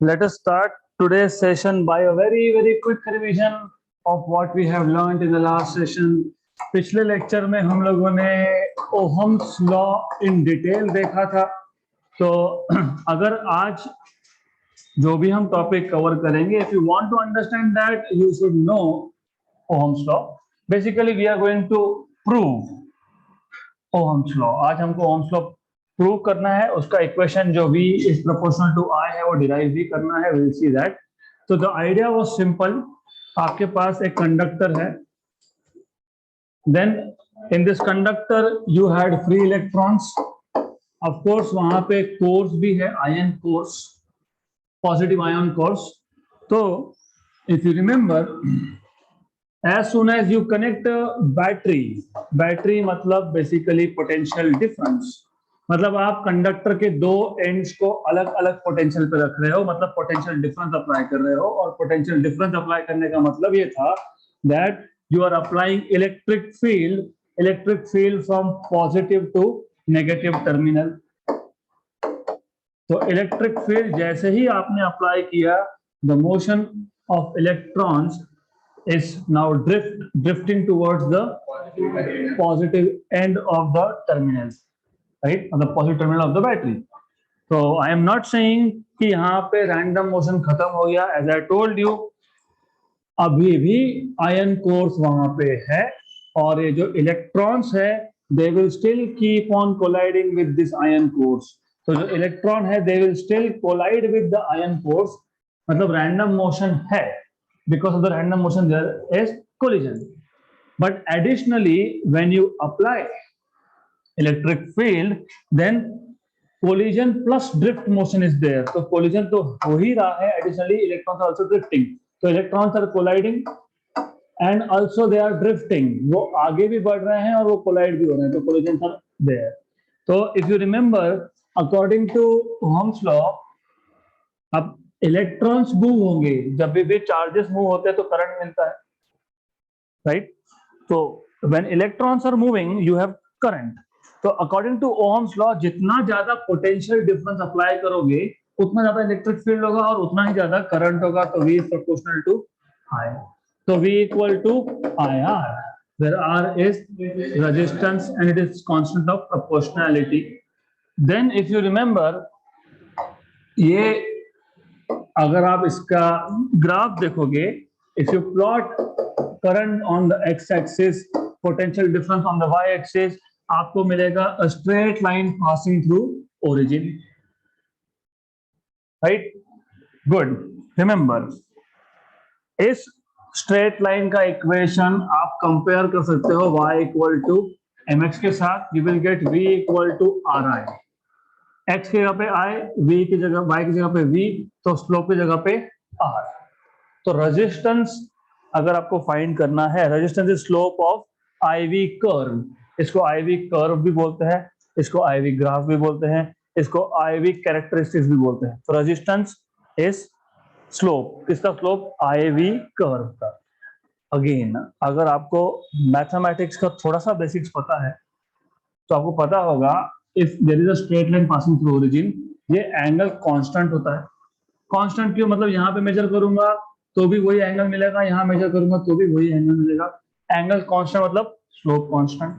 Let us start today's session by a very quick revision of what we have learned in the last session. पिछले lecture में हम लोगों ने Ohm's law in detail देखा था। तो अगर आज जो भी हम टॉपिक कवर करेंगे, if you want to understand that you should know Ohm's law. Basically we are going to prove Ohm's law. आज हमको ओहम्स लॉ प्रूव करना है, उसका इक्वेशन जो v is proportional to I है वो डिराइव भी करना है। Will see that. तो द आइडिया वाज सिंपल। आपके पास एक कंडक्टर है, then in this conductor you had free electrons. Of course वहां पे कोर्स भी है, ion cores, positive ion cores. तो if you remember, as soon as you connect battery मतलब बेसिकली पोटेंशियल डिफरेंस। मतलब आप कंडक्टर के दो एंड्स को अलग अलग पोटेंशियल पे रख रहे हो, मतलब पोटेंशियल डिफरेंस अप्लाई कर रहे हो। और पोटेंशियल डिफरेंस अप्लाई करने का मतलब ये था that you are applying electric field from positive to negative terminal. तो इलेक्ट्रिक फील्ड जैसे ही आपने अप्लाई किया, the motion of electrons is now drifting towards the positive end of the terminal, right? On the positive terminal of the battery. So I am not saying कि यहाँ पे random motion खत्म हो गया। As I told you, अभी भी ion course वहां पे है, और ये जो electrons है they will still keep on colliding with this ion course. तो जो electron है they will still collide with the ion course, मतलब random motion है। Because of the random motion there is collision. But additionally, when you apply electric field, then collision plus drift motion is there. So collision तो हो ही रहा है, additionally electrons are also drifting. So electrons are colliding and also they are drifting. वो आगे भी बढ़ रहे हैं और वो collide भी हो रहे हैं, तो collisions are there. So if you remember, according to Ohm's law, अब इलेक्ट्रॉन्स मूव होंगे, जब भी चार्जेस मूव होते हैं तो करंट मिलता है, राइट? तो when electrons are moving you have current. तो अकॉर्डिंग टू ओहम्स लॉ, जितना ज्यादा पोटेंशियल डिफरेंस अप्लाई करोगे उतना ज्यादा इलेक्ट्रिक फील्ड होगा और उतना ही ज्यादा करंट होगा। तो V is proportional to I। तो V equal to IR, where R is resistance and it is constant of proportionality. Then if you remember, ये अगर आप इसका ग्राफ देखोगे, if you plot current on the X axis, potential difference on the Y axis, आपको मिलेगा a straight line passing through origin, right? Good. Remember, इस straight line का equation आप कंपेयर कर सकते हो y इक्वल टू mx के साथ। You will get v equal to ri। x की जगह पे I, v की जगह, y की जगह पे v, तो स्लोप की जगह पे r। तो रेजिस्टेंस अगर आपको फाइंड करना है, resistance is slope of IV curve. इसको IV कर्व भी बोलते हैं, इसको IV ग्राफ भी बोलते हैं, इसको IV कैरेक्टरिस्टिक्स भी बोलते हैं। तो रेजिस्टेंस इज स्लोप, किसका स्लोप? IV कर्व का। अगेन, अगर आपको मैथमेटिक्स का थोड़ा सा बेसिक्स पता है तो आपको पता होगा, if there is a straight line passing through origin, ये एंगल कांस्टेंट होता है। कांस्टेंट क्यों? मतलब यहाँ पे मेजर करूंगा तो भी वही एंगल मिलेगा, यहाँ मेजर करूंगा तो भी वही एंगल मिलेगा। एंगल कांस्टेंट मतलब स्लोप कांस्टेंट।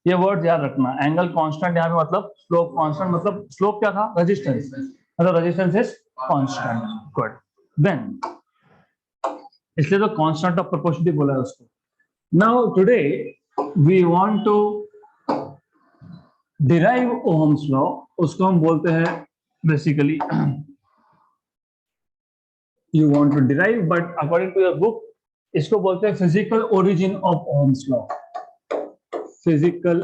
ये वर्ड याद रखना, एंगल कांस्टेंट यहाँ पे मतलब स्लोप कांस्टेंट। मतलब स्लोप क्या था? रेजिस्टेंस, मतलब resistance is constant. Good. Then इसलिए तो कांस्टेंट ऑफ प्रोपोर्शनलिटी बोला है उसको। Now today we want to derive Ohm's law. उसको हम बोलते हैं basically, you want to derive, but according to your book इसको बोलते हैं physical origin of Ohm's law. Physical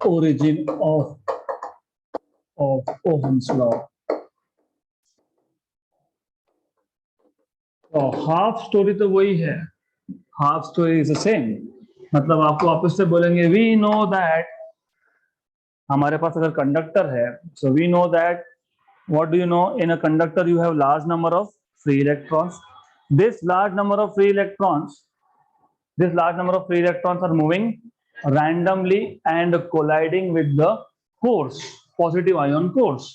origin of Ohm's law. तो हाफ स्टोरी तो वही है, half story is the same. मतलब आपको वापस से बोलेंगे, वी नो दैट, हमारे पास अगर कंडक्टर है, so we know that, what do you know? In a conductor you have large number of free electrons. This large number of free electrons are moving randomly and colliding with the course, positive ion course,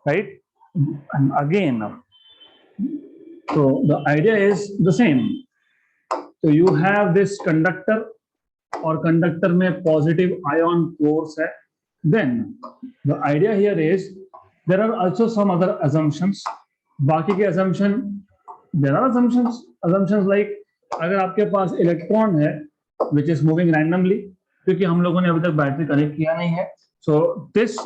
right? and again. So the idea is the same. So you have this conductor और conductor में positive ion course है. Then the idea here is there are also some other assumptions. बाकी के assumption, there are assumptions like अगर आपके पास electron है which is moving randomly, क्योंकि हम लोगों ने अभी तक बैटरी कनेक्ट किया नहीं है. So this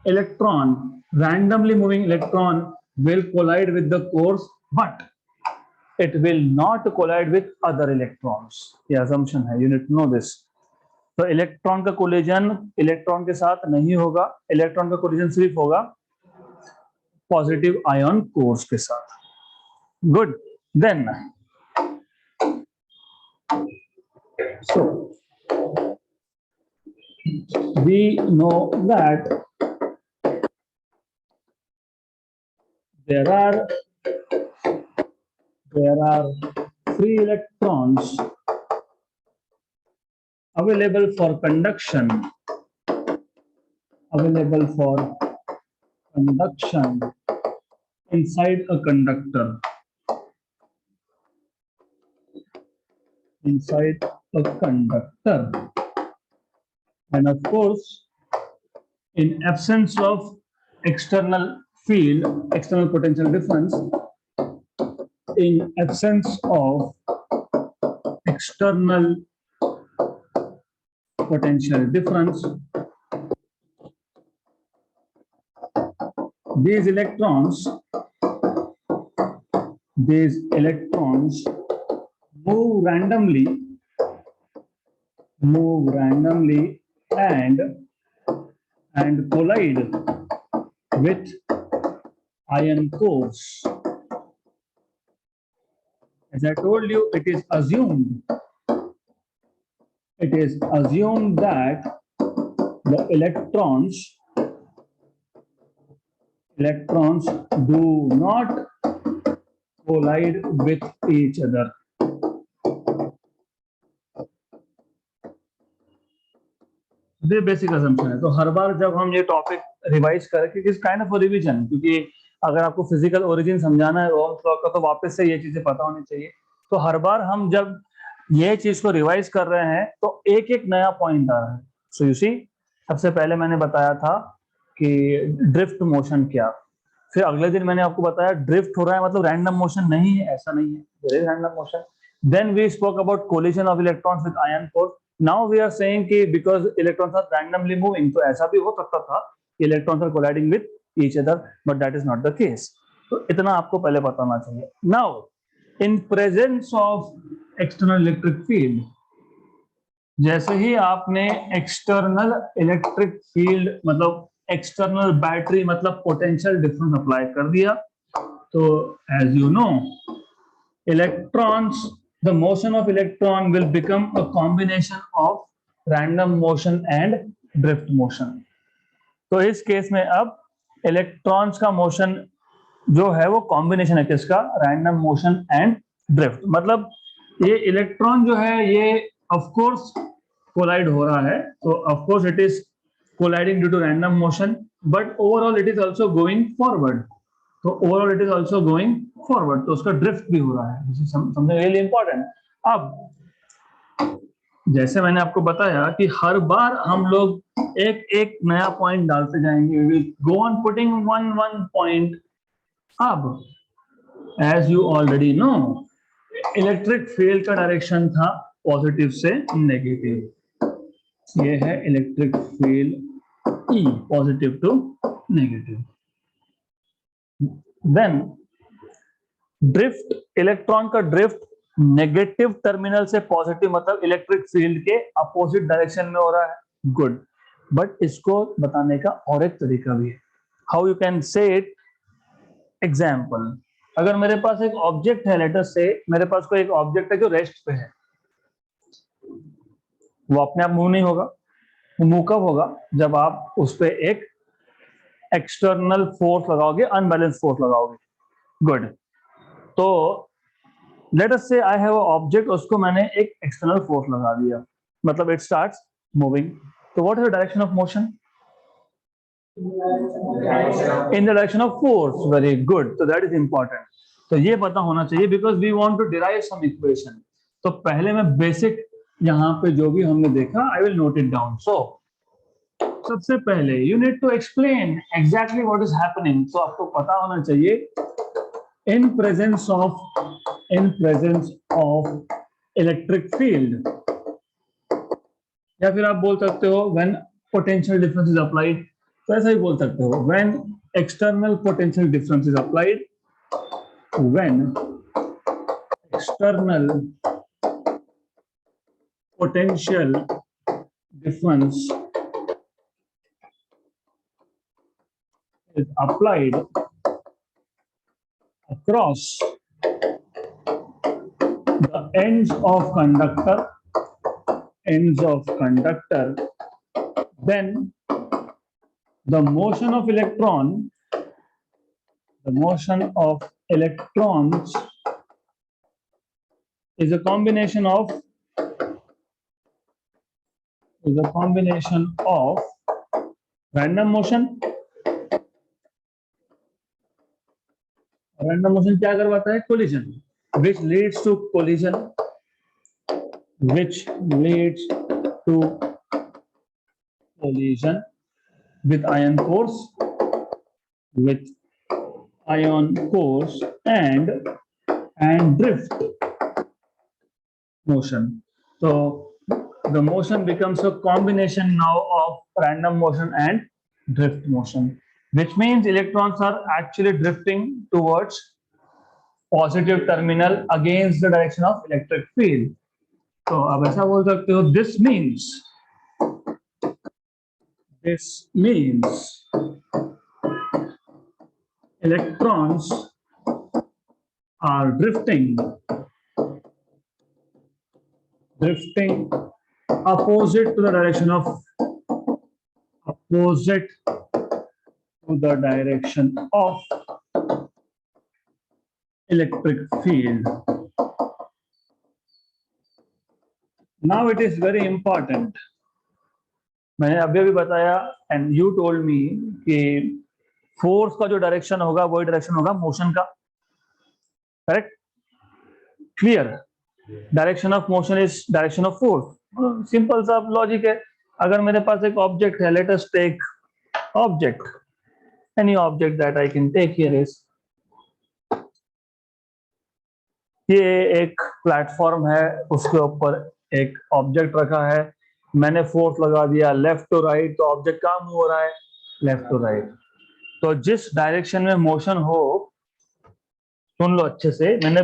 electron, randomly moving electron, will collide with the course, but it will not collide with other electrons. ये assumption है. You need to know this. तो इलेक्ट्रॉन का कोलिजन इलेक्ट्रॉन के साथ नहीं होगा. इलेक्ट्रॉन का कोलिजन सिर्फ होगा पॉजिटिव आयन कोर्स के साथ. Good. Then so we know that there are free electrons available for conduction inside a conductor. And of course, in absence of external field, external potential difference, in absence of external potential difference, these electrons move randomly and collide with ion cores. As I told you, it is assumed that the electrons do not collide with each other. ये basic assumption है. तो हर बार जब हम ये topic revise करें, क्योंकि इस kind of revision, क्योंकि अगर आपको फिजिकल ओरिजिन समझाना है ओम्स लॉ का, तो वापस से ये चीजें पता होनी चाहिए. तो हर बार हम जब ये चीज को रिवाइज कर रहे हैं तो एक एक नया पॉइंट आ रहा है. सो यू सी, सबसे पहले मैंने बताया था कि ड्रिफ्ट मोशन क्या. फिर अगले दिन मैंने आपको बताया ड्रिफ्ट हो रहा है मतलब रैंडम मोशन नहीं है, ऐसा नहीं है, there is random motion. Then we spoke about collision of electrons with ion core. Now we are saying कि because electrons are randomly moving, तो ऐसा भी हो सकता था कि electrons are colliding with each other, but that is not the case. तो इतना आपको पहले पता होना चाहिए. Now in presence of external electric field, जैसे ही आपने एक्सटर्नल इलेक्ट्रिक फील्ड मतलब एक्सटर्नल बैटरी मतलब पोटेंशियल डिफरेंस अप्लाई कर दिया, तो as you know electrons, the motion of electron will become a combination of random motion and drift motion. तो इस केस में अब इलेक्ट्रॉन्स का मोशन जो है वो कॉम्बिनेशन है किसका? Random motion and drift. मतलब ये इलेक्ट्रॉन जो है ये ऑफ कोर्स कोलाइड हो रहा है, तो of course it is colliding due to random motion, but overall it is also going forward. तो overall it is also going forward, तो उसका ड्रिफ्ट भी हो रहा है. This is something really important. अब जैसे मैंने आपको बताया कि हर बार हम लोग एक एक नया पॉइंट डालते जाएंगे. We will go on putting one point. अब as you already know, electric field का डायरेक्शन था पॉजिटिव से नेगेटिव. ये है electric field E, positive to negative. Then drift, electron का ड्रिफ्ट नेगेटिव टर्मिनल से पॉजिटिव मतलब इलेक्ट्रिक फील्ड के अपोजिट डायरेक्शन में हो रहा है. गुड. बट इसको बताने का और एक तरीका भी है. How you can say it? Example, अगर मेरे पास एक ऑब्जेक्ट है, लेटर से मेरे पास कोई एक ऑब्जेक्ट है जो रेस्ट पे है, वो अपने आप मूव नहीं होगा. वो मूव कब होगा? जब आप उस पर एक एक्सटर्नल फोर्स लगाओगे, अनबैलेंस फोर्स लगाओगे. गुड. तो लेट अस से आई हैव अ ऑब्जेक्ट, उसको मैंने एक एक्सटर्नल फोर्स लगा दिया, मतलब इट स्टार्ट्स मूविंग. तो what is the direction of motion? In the direction of force. Very good. So that is important. तो ये पता होना चाहिए because we want to derive some equation. तो पहले मैं basic यहाँ पे जो भी हमने देखा I will note it down. So सबसे पहले you need to explain exactly what is happening. तो आपको पता होना चाहिए in presence of electric field, या फिर आप बोल सकते हो when potential difference is applied. तो ऐसा ही बोल सकते हो when external potential difference is applied, when external potential difference is applied across the ends of conductor, then the motion of electrons is a combination of random motion. Random motion क्या करवाता है? Collision, which leads to collision with ion cores and drift motion. So the motion becomes a combination now of random motion and drift motion, which means electrons are actually drifting towards positive terminal against the direction of electric field. तो अब ऐसा बोल सकते हो this means electrons are drifting opposite to the direction of electric field. Now it is very important. मैंने अभी बताया and you told me कि फोर्स का जो डायरेक्शन होगा वही डायरेक्शन होगा मोशन का. Correct? Clear? Direction of motion is direction of force. Simple सा लॉजिक है. अगर मेरे पास एक ऑब्जेक्ट है, let us take object, any object that I can take here is, ये एक प्लेटफॉर्म है, उसके ऊपर एक ऑब्जेक्ट रखा है, मैंने फोर्स लगा दिया लेफ्ट टू राइट, तो ऑब्जेक्ट कहाँ मूव हो रहा है? Left to right. तो जिस डायरेक्शन में मोशन हो, सुन लो अच्छे से, मैंने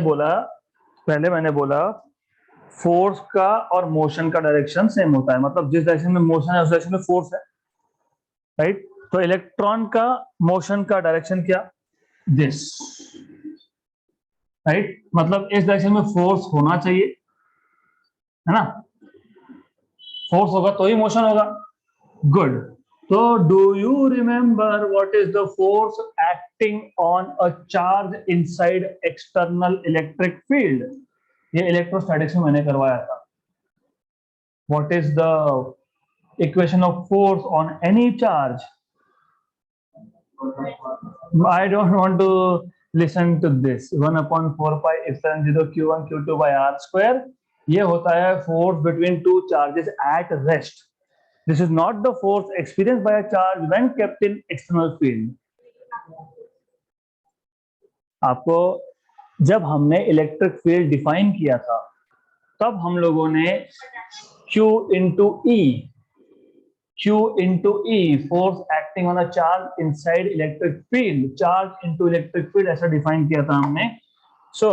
बोला फोर्स का और मोशन का डायरेक्शन सेम होता है. मतलब जिस डायरेक्शन में मोशन है उस डायरेक्शन में फोर्स है, राइट? तो इलेक्ट्रॉन का मोशन का डायरेक्शन क्या? This, right? मतलब इस डायरेक्शन में फोर्स होना चाहिए, है ना? फोर्स होगा तो ही मोशन होगा. Good. So do you remember what is the force acting on a charge inside external electric field? ये इलेक्ट्रोस्टैटिक्स में मैंने करवाया था. What is the equation of force on any charge? I don't want to listen to this. 1/4 pi epsilon 0 q1 q2 by r square. ये होता है force between two charges at rest. This is not the force experienced by a charge when kept in external field. आपको जब हमने electric field define किया था तब हम लोगों ने Q into E force acting on a charge inside electric field, charge into electric field ऐसा डिफाइन किया था हमने. So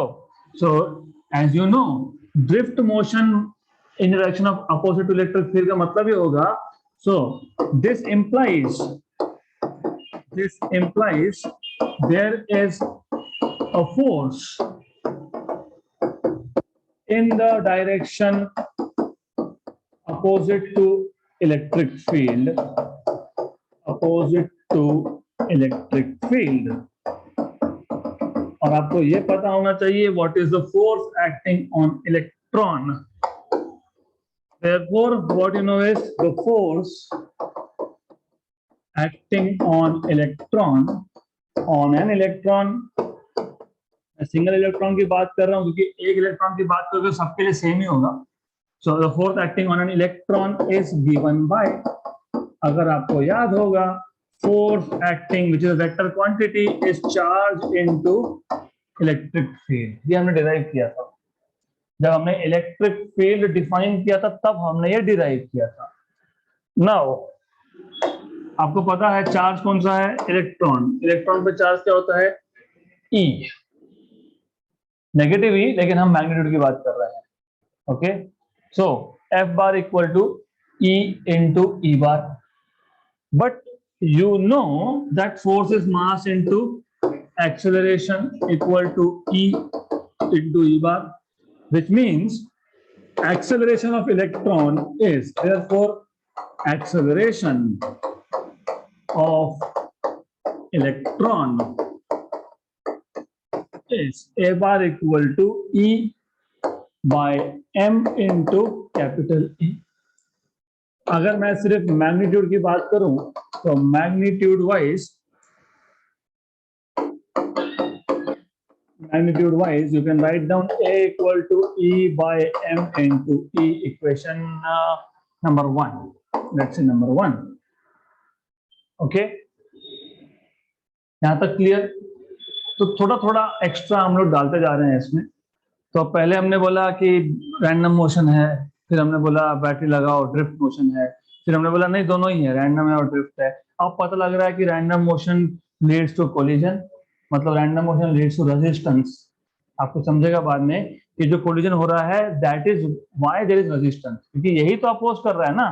as you know, drift motion in direction of opposite to electric field का मतलब ये होगा. So this implies there is a force in the direction opposite to electric field. और आपको ये पता होना चाहिए what is the force acting on electron. Therefore, what you know is the force acting on an electron, single electron की बात कर रहा हूं क्योंकि एक इलेक्ट्रॉन की बात करोगे सबके लिए सेम ही होगा. So the force acting on an electron is given by, अगर आपको याद होगा, force acting which is vector quantity is charge into electric field. ये हमने डिराइव किया था जब हमने इलेक्ट्रिक फील्ड डिफाइन किया था, तब हमने ये डिराइव किया था. नाउ आपको पता है चार्ज कौन सा है? इलेक्ट्रॉन. इलेक्ट्रॉन पे चार्ज क्या होता है? ई. नेगेटिव ई, लेकिन हम मैग्नीट्यूड की बात कर रहे हैं. Okay, so F bar equal to E into E bar. But you know that force is mass into acceleration equal to E into E bar, which means acceleration of electron is, therefore acceleration of electron is A bar equal to E by M into capital E. अगर मैं सिर्फ magnitude की बात करूं तो magnitude wise you can write down A equal to E by M into E, equation number 1. Let's say number 1. Okay, यहां तक clear? तो थोड़ा थोड़ा एक्स्ट्रा हम लोग डालते जा रहे हैं इसमें. तो पहले हमने बोला कि रैंडम मोशन है, फिर हमने बोला बैटरी लगाओ ड्रिफ्ट मोशन है, फिर हमने बोला नहीं दोनों ही है, रैंडम है और ड्रिफ्ट है. अब पता लग रहा है कि random motion leads to collision, मतलब random motion leads to resistance. आपको समझेगा बाद में कि जो कोलिजन हो रहा है that is why there is resistance, क्योंकि यही तो अपोज कर रहा है ना.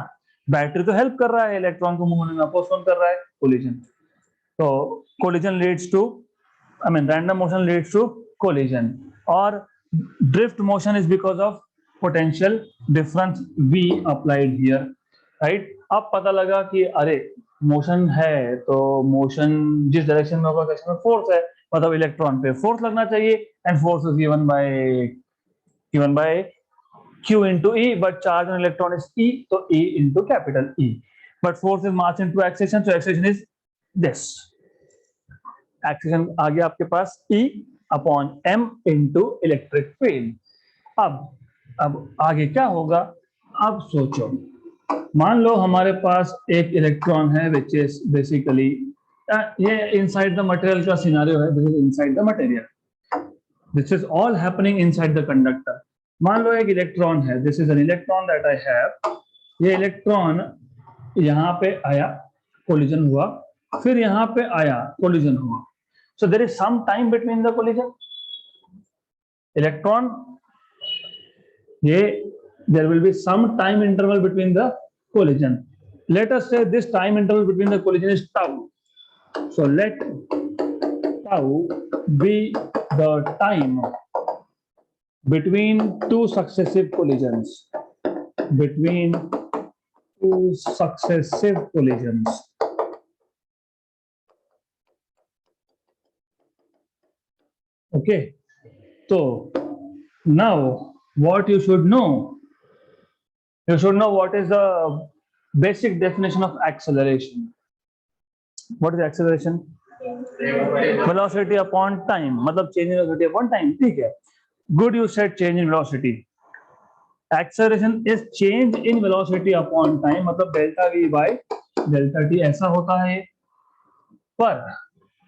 बैटरी तो हेल्प कर रहा है इलेक्ट्रॉन को मूव होने में, अपोज कौन कर रहा है? कोलिजन. तो collision leads to, I mean random motion leads to collision, or drift motion is because of potential difference V applied here, right? अब पता लगा कि अरे मोशन है तो मोशन जिस डायरेक्शन में होगा डायरेक्शन में फोर्स है, मतलब इलेक्ट्रॉन पे फोर्स लगना चाहिए, and force is given by Q into E, but charge on electron is E, so E into capital E. But force is mass into acceleration, so acceleration is this. Acceleration आ गया आपके पास E upon M into electric field. अब आगे क्या होगा? अब सोचो, मान लो हमारे पास एक इलेक्ट्रॉन है विच इज बेसिकली, ये इनसाइड द मटेरियल का सिनेरियो है. This is inside the material, this is all happening inside the conductor. मान लो एक इलेक्ट्रॉन है, this is an electron that I have. ये इलेक्ट्रॉन यहाँ पे आया, कोलिजन हुआ, फिर यहाँ पे आया, कोलिजन हुआ. So there is some time between the collision. Electron, there will be some time interval between the collision. Let us say this time interval between the collision is tau. So let tau be the time between two successive collisions. Between two successive collisions. Okay, so now what you should know what is the basic definition of acceleration. What is acceleration? Velocity upon time, मतलब change in velocity upon time. ठीक है, good, you said change in velocity. Acceleration is change in velocity upon time, मतलब delta v by delta t ऐसा होता है. पर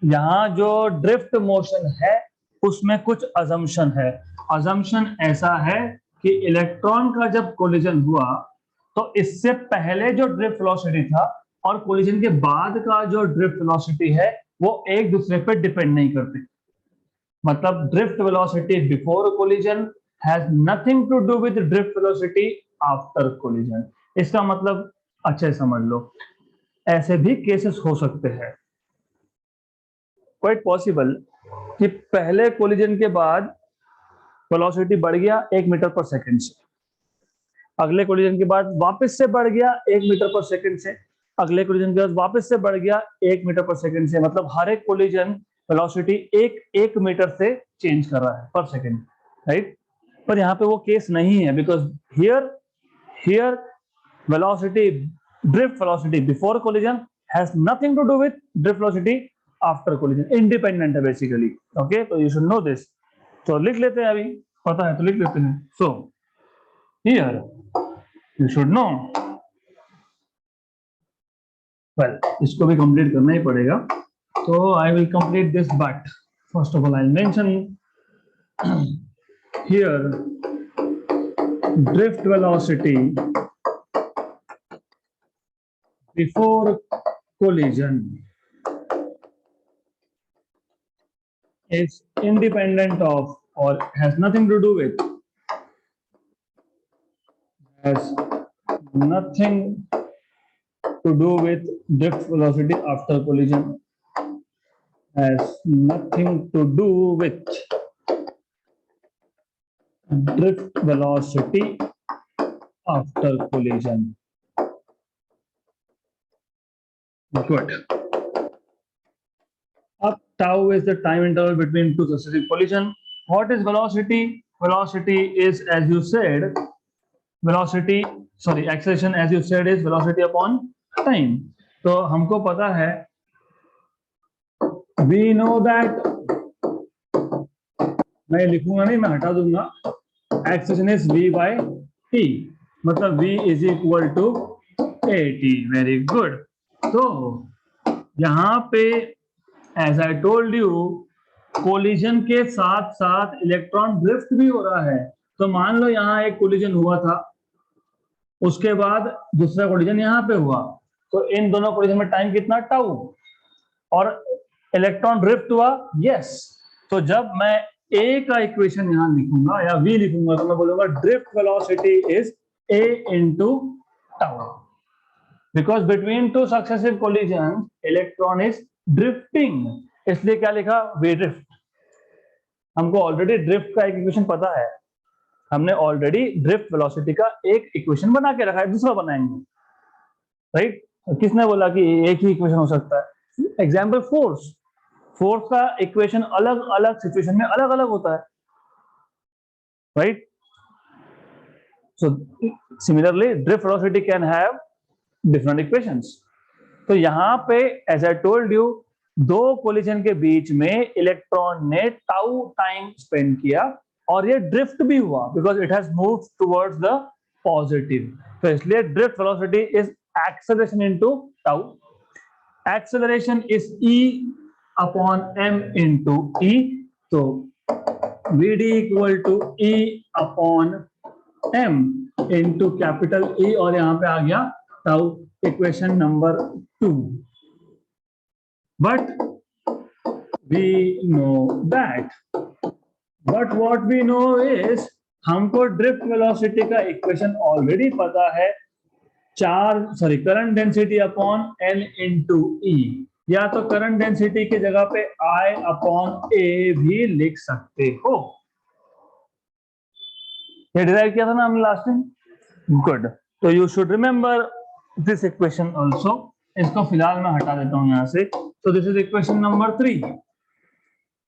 यहाँ जो ड्रिफ्ट मोशन है उसमें कुछ अजम्पशन है. अजम्पशन ऐसा है कि इलेक्ट्रॉन का जब कोलिजन हुआ तो इससे पहले जो ड्रिफ्ट वेलोसिटी था और कोलिजन के बाद का जो ड्रिफ्ट वेलोसिटी है वो एक दूसरे पे डिपेंड नहीं करते. मतलब drift velocity before collision has nothing to do with drift velocity after collision. इसका मतलब अच्छे समझ लो, ऐसे भी केसेस हो सकते हैं, क्वाइट पॉसिबल, कि पहले कोलिजन के बाद वेलोसिटी बढ़ गया 1 मीटर पर सेकंड से, अगले कोलिजन के बाद वापस से बढ़ गया 1 मीटर पर सेकंड से, अगले कोलिजन के बाद वापस से बढ़ गया 1 मीटर पर सेकंड से. मतलब हर एक कोलिजन वेलोसिटी 1 मीटर से चेंज कर रहा है पर सेकंड, राइट? पर यहाँ पे वो केस नहीं है, because here velocity, drift velocity before collision has nothing to do with drift velocity after collision, independent है basically. Okay, तो you should know this. तो लिख लेते हैं, अभी पता है तो लिख लेते हैं. So here you should know. Well, इसको भी complete करना ही पड़ेगा. So I will complete this, but first of all I'll mention here drift velocity before collision is independent of or has nothing to do with drift velocity after collision, has nothing to do with drift velocity after collision. Good. Up tau is the time interval between two successive collision. What is velocity? Velocity is, as you said, acceleration as you said is velocity upon time. तो हमको पता है, we know that, मैं लिखूंगा नहीं, मैं हटा दूंगा, acceleration is v by t, मतलब v is equal to at. Very good. तो यहाँ पे as I told you, collision के साथ साथ इलेक्ट्रॉन ड्रिफ्ट भी हो रहा है. तो मान लो यहाँ एक कोलिजन हुआ था, उसके बाद दूसरा कोलिजन यहाँ पे हुआ, तो इन दोनों कोलिजन में टाइम कितना, टाउ, और इलेक्ट्रॉन ड्रिफ्ट हुआ. यस. तो जब मैं ए का इक्वेशन यहाँ लिखूंगा या वी लिखूंगा, तो मैं बोलूंगा drift velocity is a into tau, because between two successive collision electron is drifting. इसलिए क्या लिखा, वी ड्रिफ्ट. हमको ऑलरेडी ड्रिफ्ट का एक इक्वेशन पता है, हमने ऑलरेडी ड्रिफ्ट वेलोसिटी का एक इक्वेशन बना के रखा है, दूसरा बनाएंगे. राइट. किसने बोला कि एक ही इक्वेशन हो सकता है? Example force. फोर्स का इक्वेशन अलग अलग सिचुएशन में अलग अलग होता है. Right. So similarly drift velocity can have different equations. तो यहाँ पे एज आई टोल्ड यू, दो कोलिजन के बीच में इलेक्ट्रॉन ने टाउ टाइम स्पेंड किया और ये ड्रिफ्ट भी हुआ, because it has moved towards the positive. तो इसलिए drift velocity is acceleration into tau. Acceleration is E upon M into E. तो VD equal to E upon M into capital E, और यहाँ पे आ गया tau. Equation number 2. But we know that. But what we know is, हमको drift velocity का equation already पता है, current density upon N into E. या तो करंट डेंसिटी की जगह पे आई अपॉन ए भी लिख सकते हो. ये डिराइव किया था ना हमने लास्ट टाइम. गुड. तो you should remember this equation also. इसको फिलहाल मैं हटा देता हूं यहां से. So this is equation number 3.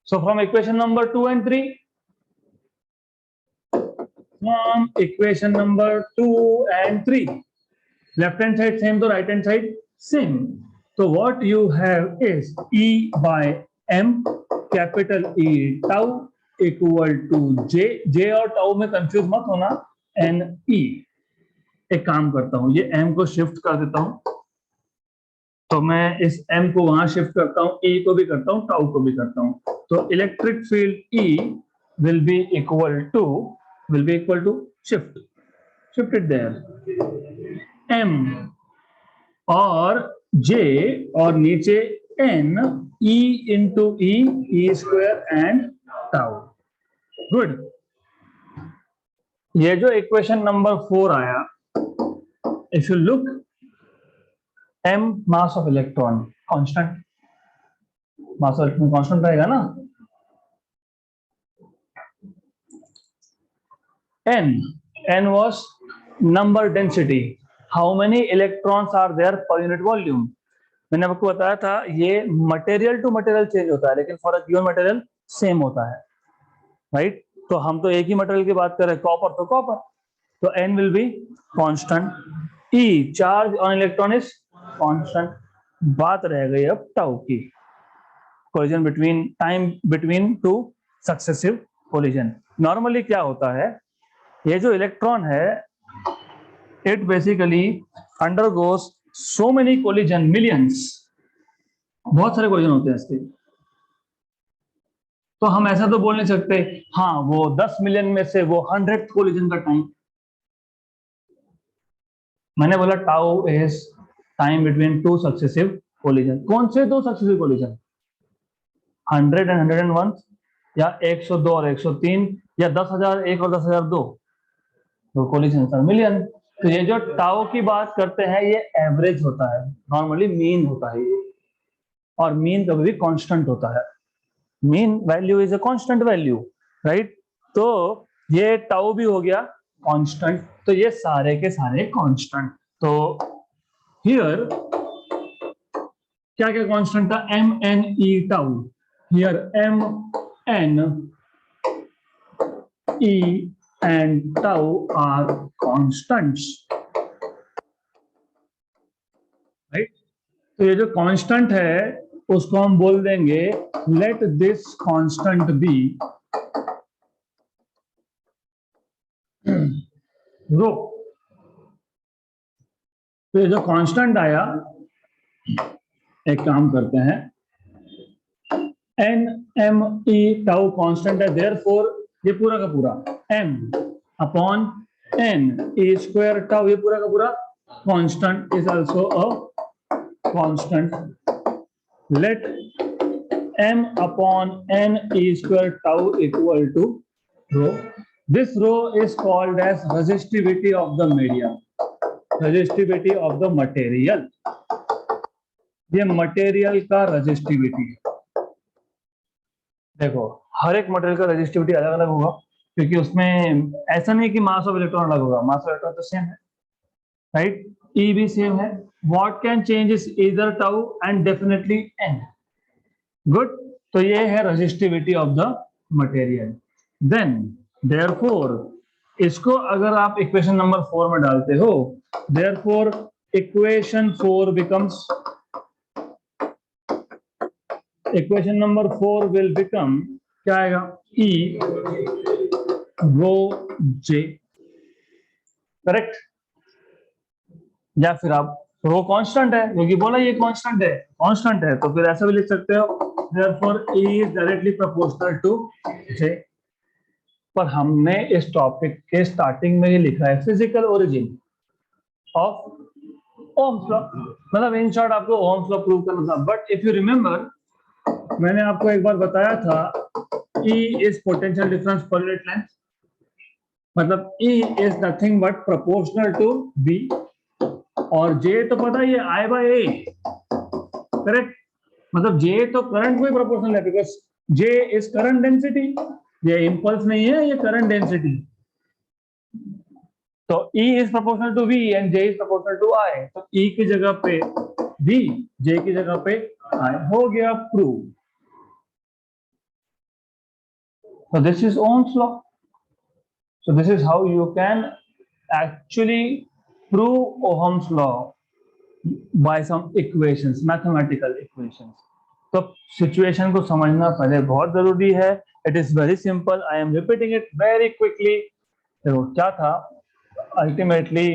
So from equation number 2 and 3, from equation number 2 and 3, left hand side same to right hand side same. So what you have is E by M, capital E tau equal to J और tau में confuse मत होना, N E. एक काम करता हूं, ये M को शिफ्ट कर देता हूं. तो मैं इस m को वहां शिफ्ट करता हूं, e को भी करता हूं, टाउ को भी करता हूं. तो electric field E will be equal to shift it there, m और j और नीचे n, e into e square and tau. Good. ये जो इक्वेशन नंबर 4 आया, if you look, m mass of electron constant, mass of electron constant रहेगा ना. n was number density, how many electrons are there per unit volume. मैंने आपको बताया था ये मटेरियल टू मटेरियल चेंज होता है, लेकिन for a given material same होता है. राइट. तो हम तो एक ही मटेरियल की बात कर रहे हैं, कॉपर तो कॉपर, तो n will be constant. E charge on electron is constant. बात रह गई अब टाउ की, collision between time between two successive collision. Normally क्या होता है, ये जो इलेक्ट्रॉन है it basically undergoes so many collision, millions, बहुत सारे कोलिजन होते हैं इसके। तो हम ऐसा तो बोल नहीं सकते हाँ वो 10 मिलियन में से वो 100th कोलिजन का टाइम। मैंने बोला tau is time between two successive collision. कौन से दो सक्सेसिव कोलिजन? 100 एंड 101, या 102 और 103, या 10,001 और 10,002? तो कोलिजन सर मिलियन। तो ये जो टाउ की बात करते हैं ये एवरेज होता है, नॉर्मली मीन होता है ये, और मीन कभी भी कांस्टेंट होता है। Mean value is a constant value, right? तो ये टाउ भी हो गया कांस्टेंट, तो ये सारे के सारे कांस्टेंट। तो हियर क्या क्या कांस्टेंट था? M N E tau. Here M N E and tau are constants, right? तो ये जो कांस्टेंट है उसको हम बोल देंगे let this constant be rho. तो ये जो कांस्टेंट आया, एक काम करते हैं, N M E tau constant है, देयरफॉर ये पूरा का पूरा M upon N E square tau, ये पूरा का पूरा constant is also a constant. Let m upon n e square tau equal to rho. This rho is called as resistivity of the medium, resistivity of the material. ये material का resistivity है। देखो हर एक material का resistivity अलग अलग होगा, क्योंकि उसमें ऐसा नहीं कि मास ऑफ इलेक्ट्रॉन अलग होगा, मास ऑफ इलेक्ट्रॉन तो सेम है, राइट? ई भी सेम है। व्हाट कैन चेंज इज इधर tau and definitely n. Good. तो ये है resistivity of the material. Then therefore इसको अगर आप इक्वेशन नंबर 4 में डालते हो, therefore equation 4 becomes, equation number 4 will become क्या आएगा? E rho J, correct? या फिर आप रो कांस्टेंट है क्योंकि बोला ये कांस्टेंट है, कांस्टेंट है तो फिर ऐसा भी लिख सकते हो, therefore E is directly proportional to J. पर हमने इस टॉपिक के स्टार्टिंग में ये लिखा है physical origin of Ohm's law, मतलब इन शॉर्ट आपको ओम्स लॉ प्रूव करना था। बट इफ यू रिमेंबर मैंने आपको एक बार बताया था E is potential difference per unit length, मतलब E is nothing but proportional to B, और J तो पता ही है I by A, करेक्ट? मतलब J तो करंट में प्रोपोर्शनल है, because J is current density, ये इंपल्स नहीं है, ये करंट डेंसिटी। तो E is proportional to V and J is proportional to I, तो E की जगह पे V, J की जगह पे I, हो गया prove. So this is Ohm's law. So this is how you can actually prove Ohm's law by some equations, mathematical equations. तो सिचुएशन को समझना पहले बहुत जरूरी है। It is very simple. I am repeating it very quickly. देखो क्या था, अल्टीमेटली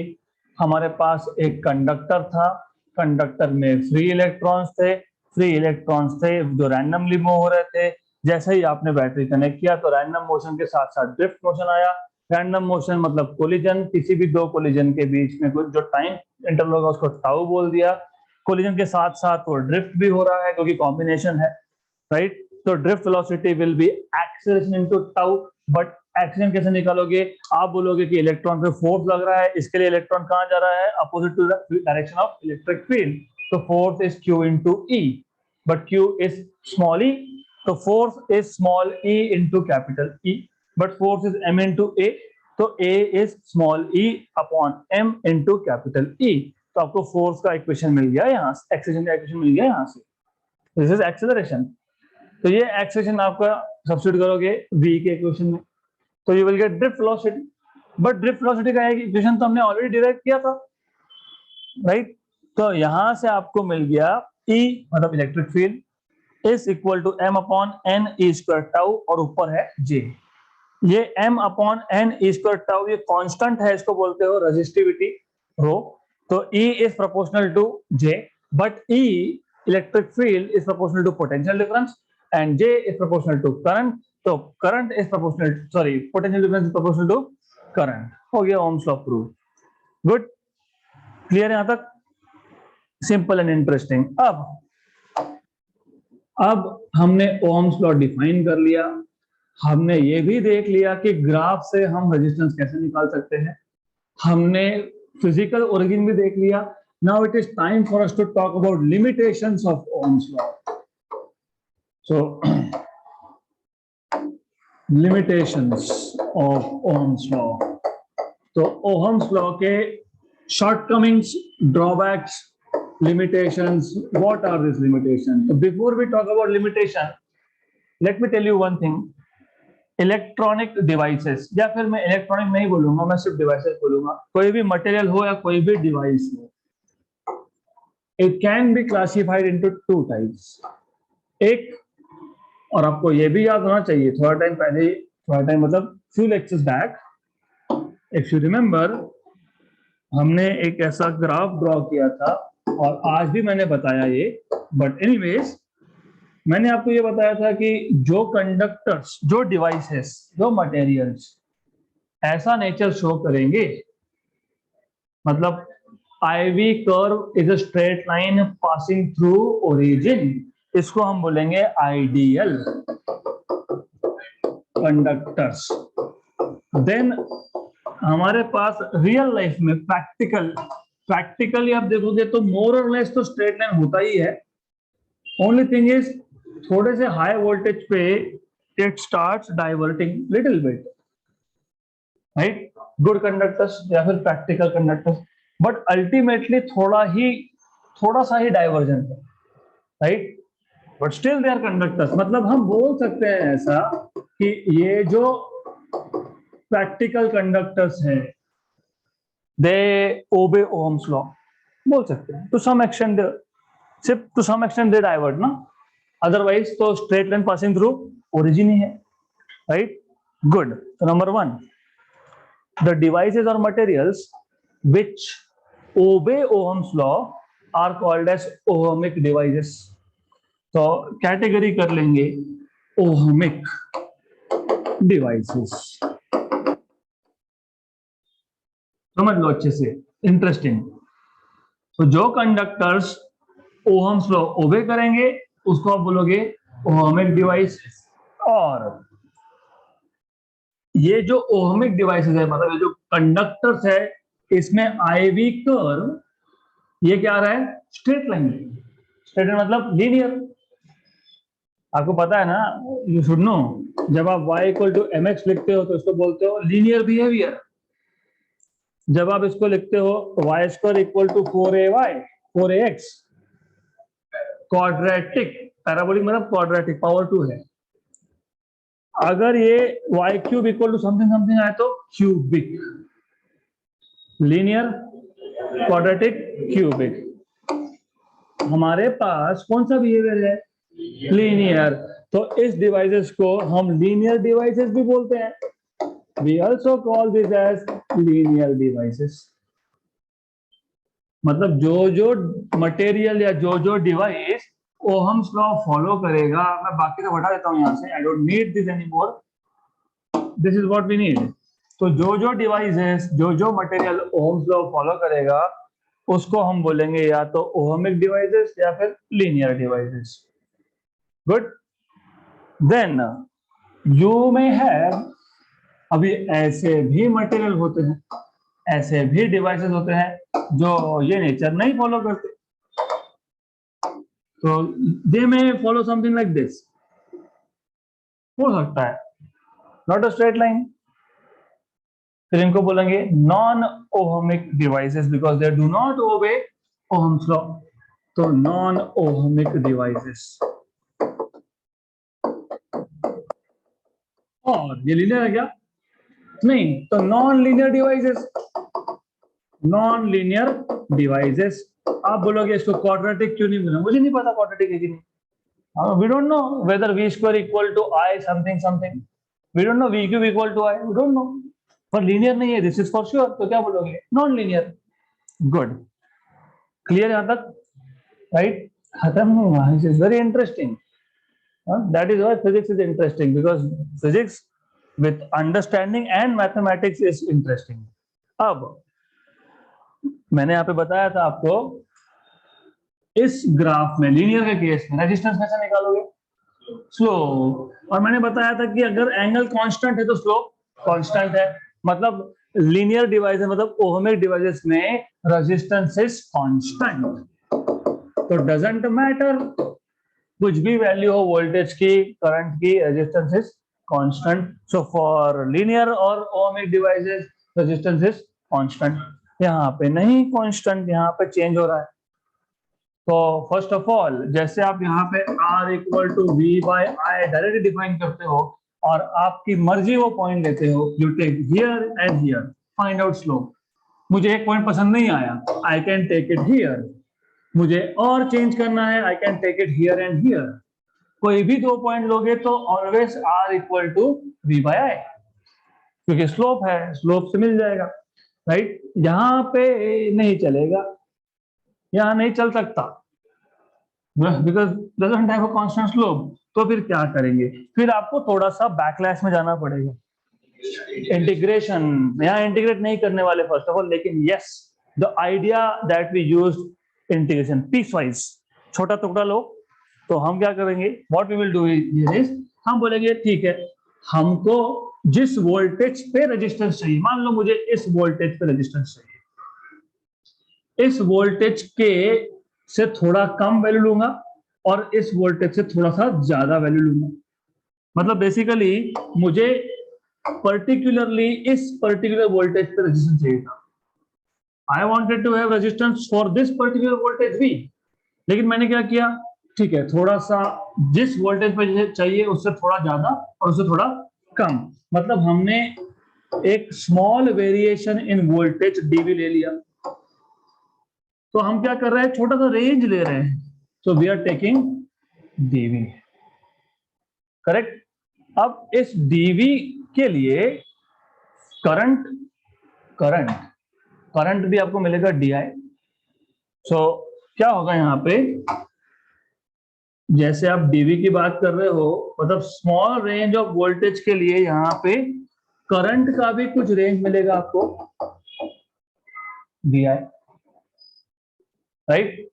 हमारे पास एक कंडक्टर था, कंडक्टर में फ्री इलेक्ट्रॉन्स थे, फ्री इलेक्ट्रॉन्स थे जो रैंडमली मूव हो रहे थे। जैसे ही आपने बैटरी कनेक्ट किया तो रैंडम मोशन के साथ साथ ड्रिफ्ट मोशन आया। रैंडम मोशन मतलब कोलिजन, किसी भी दो कोलिजन के बीच में कुछ जो टाइम इंटरवल होगा उसको टाउ बोल दिया। कोलिजन के साथ साथ वो ड्रिफ्ट भी हो रहा है क्योंकि कॉम्बिनेशन है, राइट? तो drift velocity will be acceleration into tau. But acceleration कैसे निकालोगे? आप बोलोगे कि इलेक्ट्रॉन पे फोर्स लग रहा है, इसके लिए इलेक्ट्रॉन कहां जा रहा है? Opposite to direction of electric field, तो force is Q into E, but Q is small e, तो force is small e into capital E, but force is M into A, तो A is small e upon M into capital E। तो आपको force का equation मिल गया यहाँ से, acceleration का equation मिल गया यहाँ से, दिस इज एक्सेलरेशन। तो ये एक्सेलरेशन आपका सब्स्टिट्यूट करोगे V के इक्वेशन में, तो you will gate drift velocity. But drift velocity का एक इक्वेशन तो हमने ऑलरेडी डिराइव किया था, राइट? तो यहां से आपको मिल गया E मतलब electric field is equal to m upon n e square tau और ऊपर है J। ये m upon n e square tau ये कांस्टेंट है, इसको बोलते हो रेजिस्टिविटी रो। तो E is proportional to J, but E electric field is proportional to potential difference and J is proportional to current. तो current is proportional, sorry, potential difference is proportional to current. हो गया Ohm's law prove. Good, clear यहां तक? Simple and interesting. अब हमने Ohm's law define कर लिया, हमने ये भी देख लिया कि ग्राफ से हम रेजिस्टेंस कैसे निकाल सकते हैं, हमने फिजिकल ओरिजिन भी देख लिया। Now it is time for us to talk about limitations of Ohm's law. So limitations of Ohm's law. तो ओम्स लॉ के shortcomings, drawbacks, limitations, what are these limitations? So before we talk about limitation, let me tell you one thing. Electronic devices, या फिर मैं electronic नहीं बोलूंगा, मैं सिर्फ devices बोलूंगा, कोई भी मटेरियल हो या कोई भी डिवाइस हो, it can be classified into two types. एक, और आपको ये भी याद होना चाहिए, थोड़ा टाइम पहले, थोड़ा टाइम मतलब few lectures back, if you remember, हमने एक ऐसा ग्राफ ड्रॉ किया था और आज भी मैंने बताया ये, बट एनीवेज मैंने आपको ये बताया था कि जो कंडक्टर्स, जो डिवाइसेस, जो मटेरियल्स ऐसा नेचर शो करेंगे, मतलब IV curve is a straight line passing through origin, इसको हम बोलेंगे आइडियल कंडक्टर्स। देन हमारे पास रियल लाइफ में प्रैक्टिकली आप देखोगे तो मोर और लेस तो स्ट्रेट लाइन होता ही है। ओनली थिंग इज थोड़े से हाई वोल्टेज पे it starts diverting little bit, right? Good conductors या फिर प्रैक्टिकल कंडक्टर्स, बट अल्टीमेटली थोड़ा सा ही डाइवर्जन है, right? But still they are conductors. मतलब हम बोल सकते हैं ऐसा कि ये जो प्रैक्टिकल कंडक्टर्स हैं, दे ओबे ओम्स लॉ, बोल सकते हैं टू सम एक्सटेंट, सिर्फ to some extent they divert ना, अदरवाइज तो straight line passing through origin ही है, राइट? गुड। तो नंबर वन, द डिवाइसेस और materials which obey Ohm's law are called as ohmic devices. तो कैटेगरी कर लेंगे ओहमिक डिवाइसेस, समझ लो अच्छे से, इंटरेस्टिंग। तो जो कंडक्टर्स ओहम्स लॉ ओबे करेंगे उसको आप बोलोगे ओहमिक डिवाइस। और ये जो ओहमिक डिवाइसेस है, मतलब ये जो कंडक्टर्स है, इसमें IV कर्व ये क्या आ रहा है? Straight line. स्ट्रेट लाइन मतलब लीनियर। आपको पता है ना, यू शुड नो, जब आप y इक्वल टू mx लिखते हो तो इसको बोलते हो लीनियर बिहेवियर। जब आप इसको लिखते हो y square equal to 4ax, quadratic, parabolic मतलब क्वाड्रेटिक, पावर 2 है। अगर ये y cube equal to something something आए तो क्यूबिक, लीनियर, क्वाड्रेटिक, क्यूबिक। हमारे पास कौन सा बिहेवियर है? लीनियर। तो इस डिवाइसेस को हम लीनियर डिवाइसेस भी बोलते हैं। We also call this as linear devices. मतलब जो मटेरियल या जो डिवाइस ओहम्स लॉ फॉलो करेगा, मैं बाकी तो हटा देता हूं यहां से, I don't need this anymore, this is what we need. तो जो डिवाइसेस, जो मटेरियल ओहम्स लॉ फॉलो करेगा उसको हम बोलेंगे या तो ओहमिक डिवाइसेस या फिर linear devices. Good. Then you may have, अभी ऐसे भी मटेरियल होते हैं, ऐसे भी डिवाइसेस होते हैं जो ये नेचर नहीं फॉलो करते। तो दे में फॉलो समथिंग लाइक दिस, हो सकता है नॉट अ स्ट्रेट लाइन, फिर इनको बोलेंगे non ohmic devices because they do not obey Ohm's law. तो नॉन ओहमिक डिवाइसेस। और ये लीनियर है क्या? नहीं। तो non linear devices, non linear devices. आप बोलोगे इसको क्वाड्रेटिक क्यों नहीं बोला, मुझे नहीं पता क्वाड्रेटिक है कि नहीं। We don't know whether V square equal to I something something, we don't know V cube equal to I, we don't know, पर लीनियर नहीं है, दिस इज फॉर श्योर, तो क्या बोलोगे, नॉन लीनियर। गुड, क्लियर यहां तक, right, खत्म हुआ। This is very interesting, that is why physics is interesting, because physics with understanding and mathematics is interesting. अब मैंने यहाँ पे बताया था आपको, इस ग्राफ में लीनियर के केस में रेजिस्टेंस कैसे निकालोगे, स्लोप, और मैंने बताया था कि अगर एंगल कांस्टेंट है तो स्लोप कांस्टेंट है, मतलब लीनियर डिवाइस मतलब ओहमिक डिवाइसेस में रेजिस्टेंस इज कांस्टेंट, तो डजंट मैटर कुछ भी वैल्यू हो वोल्टेज की, करंट की, resistance is constant. So for linear और ohmic devices resistance is constant. यहाँ पे नहीं कांस्टेंट, यहाँ पे चेंज हो रहा है। तो फर्स्ट ऑफ ऑल जैसे आप यहाँ पे R equal to V by I directly define करते हो और आपकी मर्जी वो पॉइंट लेते हो, you take here and here, find out slope. मुझे एक पॉइंट पसंद नहीं आया, I can take it here, मुझे और चेंज करना है, I can take it here and here. कोई भी दो पॉइंट लोगे तो always R equal to V by I, क्योंकि स्लोप है, स्लोप से मिल जाएगा, राइट। यहाँ पे नहीं चलेगा, यहाँ नहीं चल सकता, because doesn't have a constant slope. तो फिर क्या करेंगे, फिर आपको थोड़ा सा बैकलैश में जाना पड़ेगा, इंटीग्रेशन। यहाँ इंटीग्रेट नहीं करने वाले फर्स्ट ऑफ ऑल, लेकिन yes the idea that we use integration piecewise, छोटा टुकड़ा लो। तो हम क्या करेंगे, what we will do is, हम बोलेंगे ठीक है, हमको जिस वोल्टेज पे रेजिस्टेंस चाहिए, मान लो मुझे इस वोल्टेज पे रेजिस्टेंस चाहिए, इस वोल्टेज के से थोड़ा कम वैल्यू लूंगा और इस वोल्टेज से थोड़ा सा ज्यादा वैल्यू लूंगा। मतलब बेसिकली मुझे पर्टिकुलरली इस पर्टिकुलर वोल्टेज पे रेजिस्टेंस चाहिए था, I wanted to have resistance for this particular voltage भी, लेकिन मैंने क्या किया, ठीक है, थोड़ा सा जिस वोल्टेज पे चाहिए उससे थोड़ा ज्यादा और उससे थोड़ा कम, मतलब हमने एक small variation in voltage dV ले लिया। तो हम क्या कर रहे हैं, छोटा सा रेंज ले रहे हैं, so we are taking dV, correct. अब इस डीवी के लिए करंट करंट करंट भी आपको मिलेगा डी आई। सो क्या होगा यहाँ पे, जैसे आप डीवी की बात कर रहे हो, मतलब स्मॉल रेंज ऑफ वोल्टेज के लिए यहाँ पे करंट का भी कुछ रेंज मिलेगा आपको, डी आई, राइट।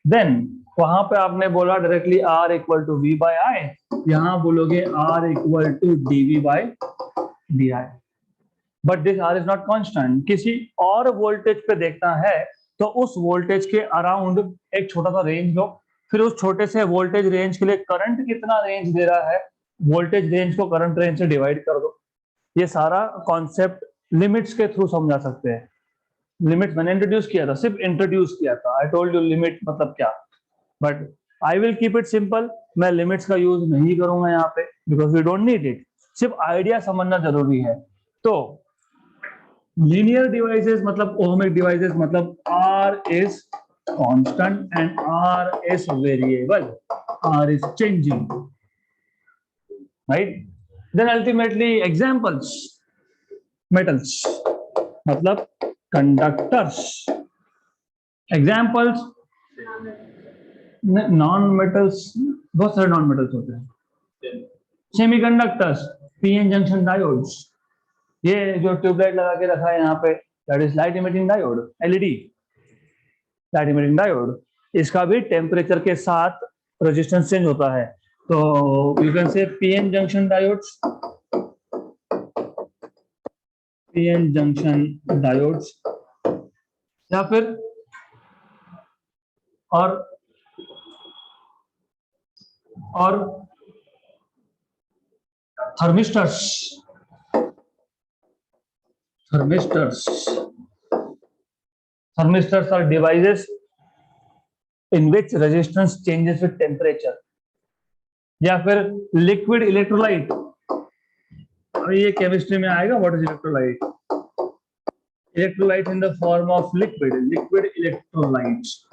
देन वहां पे आपने बोला directly R equal to V by I, यहां बोलोगे R equal to dV by d I, but this R is not constant. किसी और वोल्टेज पे देखना है तो उस वोल्टेज के अराउंड एक छोटा सा रेंज लो, फिर उस छोटे से वोल्टेज रेंज के लिए करंट कितना रेंज दे रहा है, वोल्टेज रेंज को करंट रेंज से डिवाइड कर दो। ये सारा कॉन्सेप्ट लिमिट्स के थ्रू समझा सकते हैं। लिमिट मैंने इंट्रोड्यूस किया था, सिर्फ इंट्रोड्यूस किया था, आई टोल्ड यू लिमिट मतलब क्या, but I will keep it simple. मैं लिमिट्स का यूज नहीं करूंगा यहाँ पे, because we don't need it, सिर्फ आइडिया समझना जरूरी है। तो लीनियर डिवाइसेस मतलब ओहमिक डिवाइसेस मतलब R is constant and R is variable, R is changing, right. Then ultimately examples, metals मतलब कंडक्टर्स, एग्जांपल्स नॉन मेटल्स, बहुत सारे नॉन मेटल्स होते हैं, सेमीकंडक्टर्स, पीएन जंक्शन डायोड्स, ये जो ट्यूबलाइट लगा के रखा है यहाँ पे, that is light emitting diode, LED light emitting diode, इसका भी टेम्परेचर के साथ रेजिस्टेंस चेंज होता है। तो you can say PN junction diodes, PN junction diodes, या फिर और thermistors, thermistors are devices in which resistance changes with temperature, या फिर लिक्विड इलेक्ट्रोलाइट, ये केमिस्ट्री में आएगा, what is electrolyte, electrolytes in the form of liquid electrolytes.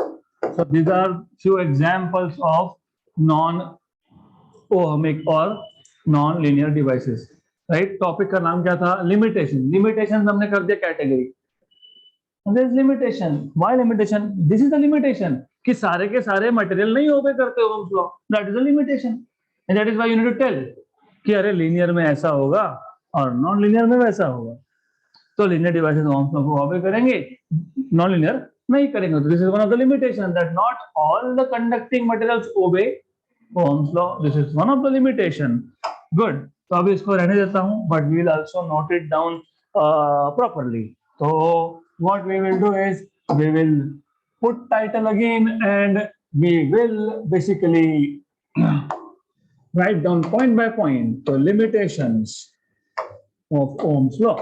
So these are few examples of non-ohmic or non-linear devices. Right? Topic का नाम क्या था? Limitation. Limitations हमने कर दिया category. There is limitation. Why limitation? This is the limitation. कि सारे के सारे मटेरियल नहीं ओबे करते Ohm's law. That is the limitation. And that is why you need to tell कि अरे लीनियर में ऐसा होगा और नॉन लीनियर में वैसा होगा. तो लीनियर डिवाइसेस ओम्स लॉ को ओबे करेंगे, नॉन लीनियर नहीं करेंगे. तो this is one of the limitation that not all the conducting materials obey Ohm's law. This is one of the limitation. Good. तो अभी इसको रहने देता हूं, but we will also note it down properly. तो what we will do is we will put title again and we will basically write down point by point the limitations of Ohm's law.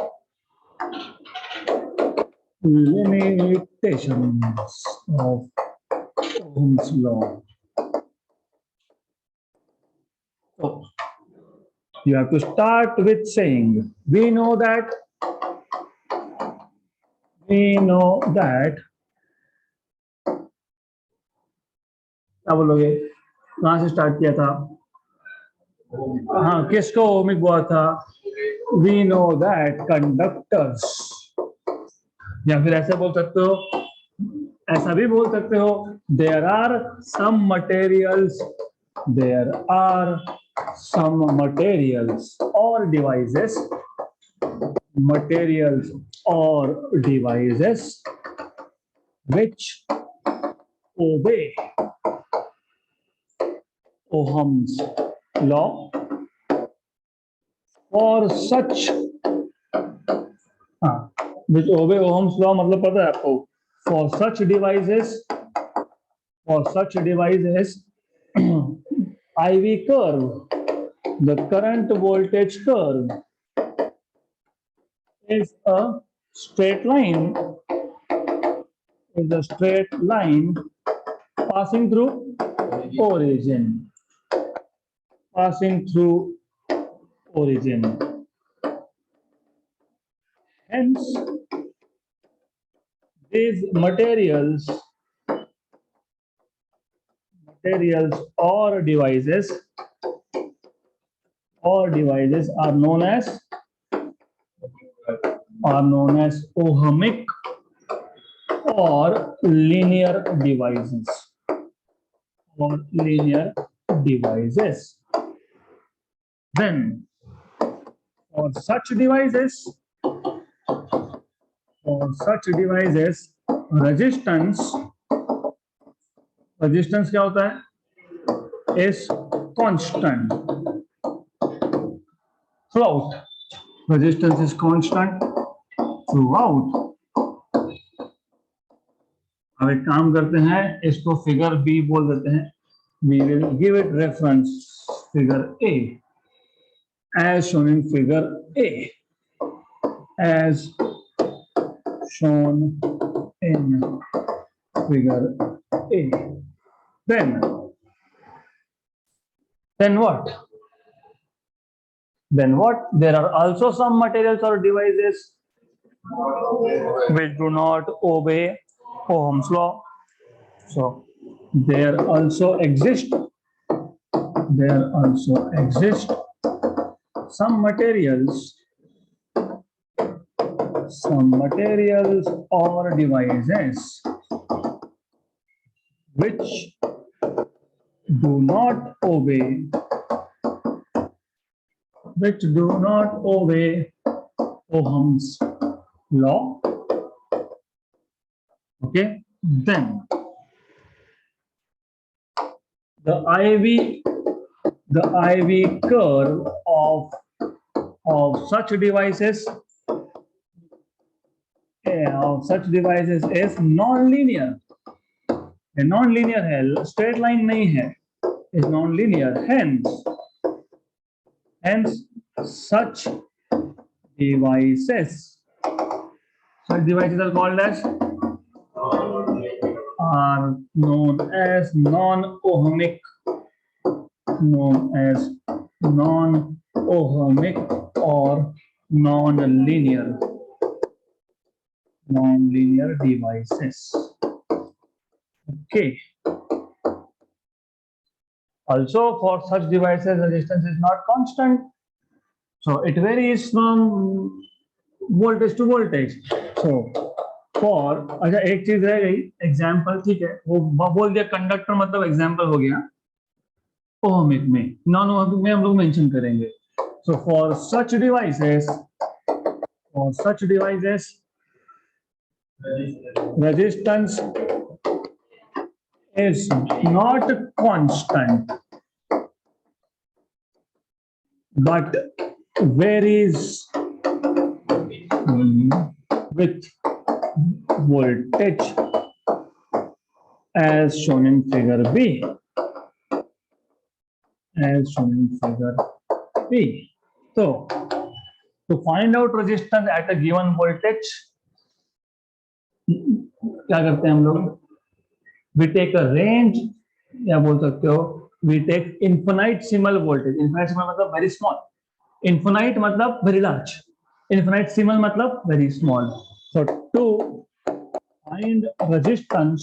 Limitations of Ohm's law. So you have to start with saying we know that क्या बोलोगे? कहां से start किया था? हाँ, किसको ohmic हुआ था? We know that conductors. या फिर ऐसे बोल सकते हो, ऐसा भी बोल सकते हो, there are some materials or devices which obey Ohm's law. For such which obey Ohm's law मतलब पता है आपको? For such devices IV curve, the current voltage curve is a straight line passing through origin. Hence, these materials or devices are known as ohmic or linear devices. Then for such devices resistance क्या होता है? is constant throughout. Resistance is constant throughout. अब एक काम करते हैं, इसको figure B बोल देते हैं. We will give it reference figure A as shown in figure A. As shown in figure A. Then what? There are also some materials or devices which do not obey Ohm's law. So there also exist some materials or devices which do not obey Ohm's law. Okay, then the IV curve of such devices is non-linear. Non-linear है, straight line नहीं है, is non-linear. Hence such devices are known as non-ohmic or non-linear. non-linear devices. Okay. Also, for such devices, resistance is not constant, so it varies from voltage to voltage. So for अच्छा एक चीज रह गई example, ठीक है, वो बोल दिया कंडक्टर मतलब एग्जाम्पल हो गया ओमिक में, नॉन ओमिक में हम लोग मेंशन करेंगे. So for such devices, resistance is not constant but varies with voltage as shown in figure B. So to find out resistance at a given voltage, क्या करते हैं हम लोग? We take a range, या बोल सकते हो we take infinitesimal voltage. Infinitesimal मतलब very small, infinite मतलब very large, infinitesimal मतलब very small. So to find resistance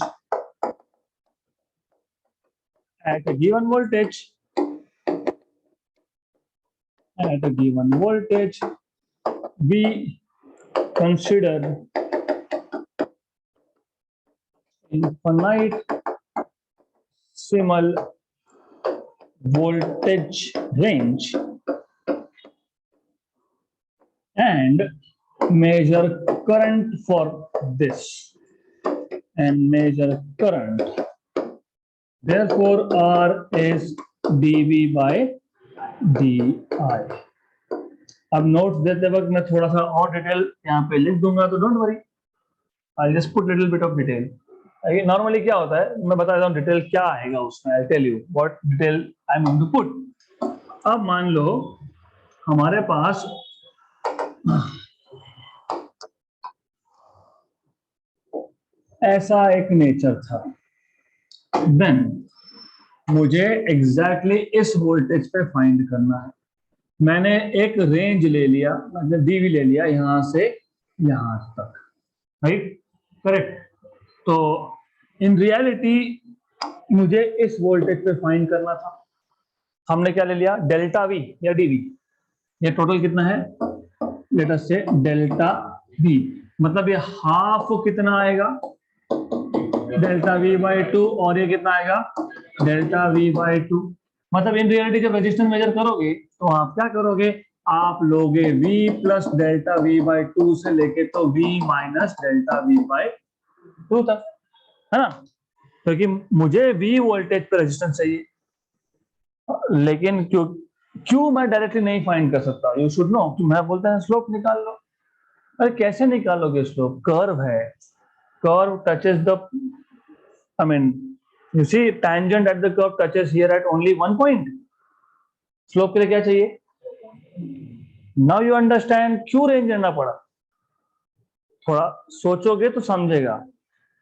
at a given voltage, we consider infinitesimal voltage range and measure current for this, therefore R is dV by di. अब notes देते वक्त मैं थोड़ा सा और detail यहाँ पे लिख दूंगा, तो don't worry, I just put little bit of detail. Normally क्या होता है, मैं बता देता हूँ डिटेल क्या आएगा उसमें. I tell you what detail I am going to put. अब मान लो हमारे पास ऐसा एक नेचर था, देन मुझे एग्जैक्टली इस वोल्टेज पे फाइंड करना है. मैंने एक रेंज ले लिया, मतलब डीवी ले लिया यहां से यहां तक, राइट, करेक्ट. तो इन रियलिटी मुझे इस वोल्टेज पे फाइंड करना था. हमने क्या ले लिया, डेल्टा वी या डीवी. ये टोटल कितना है, लेट अस से डेल्टा वी, मतलब ये हाफ कितना आएगा, डेल्टा वी बाई 2, और ये कितना आएगा, डेल्टा वी बाई 2. मतलब इन रियलिटी जब रेजिस्टेंस मेजर करोगे तो आप क्या करोगे, आप लोगे V plus delta V by 2 से लेके तो V minus delta V by 2 तक, है ना. क्योंकि मुझे V वोल्टेज पे रेजिस्टेंस चाहिए, लेकिन क्यों मैं डायरेक्टली नहीं फाइंड कर सकता. यू शुड नो, मैं बोलता है स्लोप निकाल लो. अरे कैसे निकालोगे स्लोप, कर्व है, curve touches the, I mean, you see tangent at the curve touches here at only one point. Slope के लिए क्या चाहिए? Now you understand क्यों रेंज लेना पड़ा. थोड़ा सोचोगे तो समझेगा.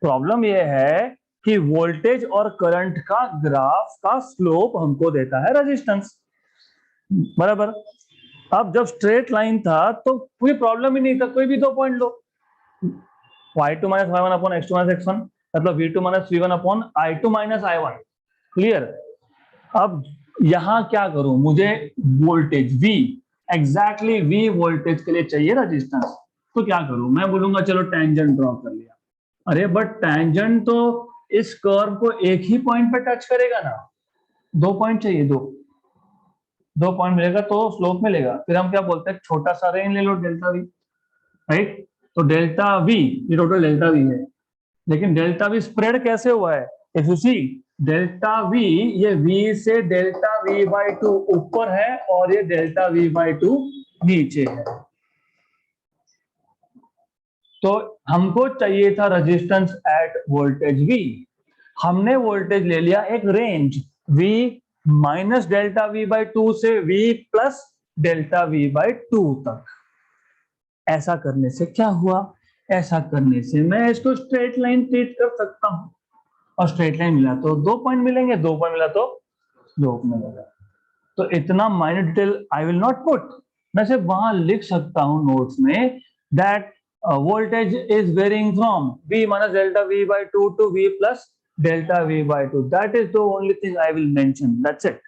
प्रॉब्लम ये है कि वोल्टेज और करंट का ग्राफ का स्लोप हमको देता है रेजिस्टेंस, बराबर. अब जब स्ट्रेट लाइन था तो कोई प्रॉब्लम ही नहीं था, कोई भी दो पॉइंट लो, y2 minus y1 upon x2 minus x1, मतलब v2 minus v1 upon i2 minus i1. Clear. अब यहां क्या करूं, मुझे voltage v, exactly v voltage के लिए चाहिए रेजिस्टेंस. तो क्या करूं, मैं बोलूंगा चलो टेंजेंट ड्रॉ कर लिया. अरे बट टेंजेंट तो इस कर्व को एक ही पॉइंट पे टच करेगा ना, दो पॉइंट चाहिए, दो पॉइंट मिलेगा तो स्लोप मिलेगा. फिर हम क्या बोलते हैं, छोटा सा रेंज ले लो डेल्टा वी, राइट. तो डेल्टा वी, ये टोटल डेल्टा वी है, लेकिन डेल्टा वी स्प्रेड कैसे हुआ है, if you see delta V, ये v से डेल्टा v बाई 2 ऊपर है और ये डेल्टा v बाई 2 नीचे है. तो हमको चाहिए था रेजिस्टेंस एट वोल्टेज v. हमने वोल्टेज ले लिया एक range v minus delta v by 2 से v plus delta v by 2 तक. ऐसा करने से क्या हुआ, ऐसा करने से मैं इसको स्ट्रेट लाइन ट्रीट कर सकता हूं, और स्ट्रेट लाइन मिला तो दो पॉइंट मिलेंगे, दो पॉइंट मिला तो स्लोप मिलेगा. तो इतना minor detail I will not put. मैं सिर्फ वहां लिख सकता हूं नोट्स में that voltage is varying from V minus delta V by 2 to V plus delta V by 2. That is the only thing I will mention. That's it.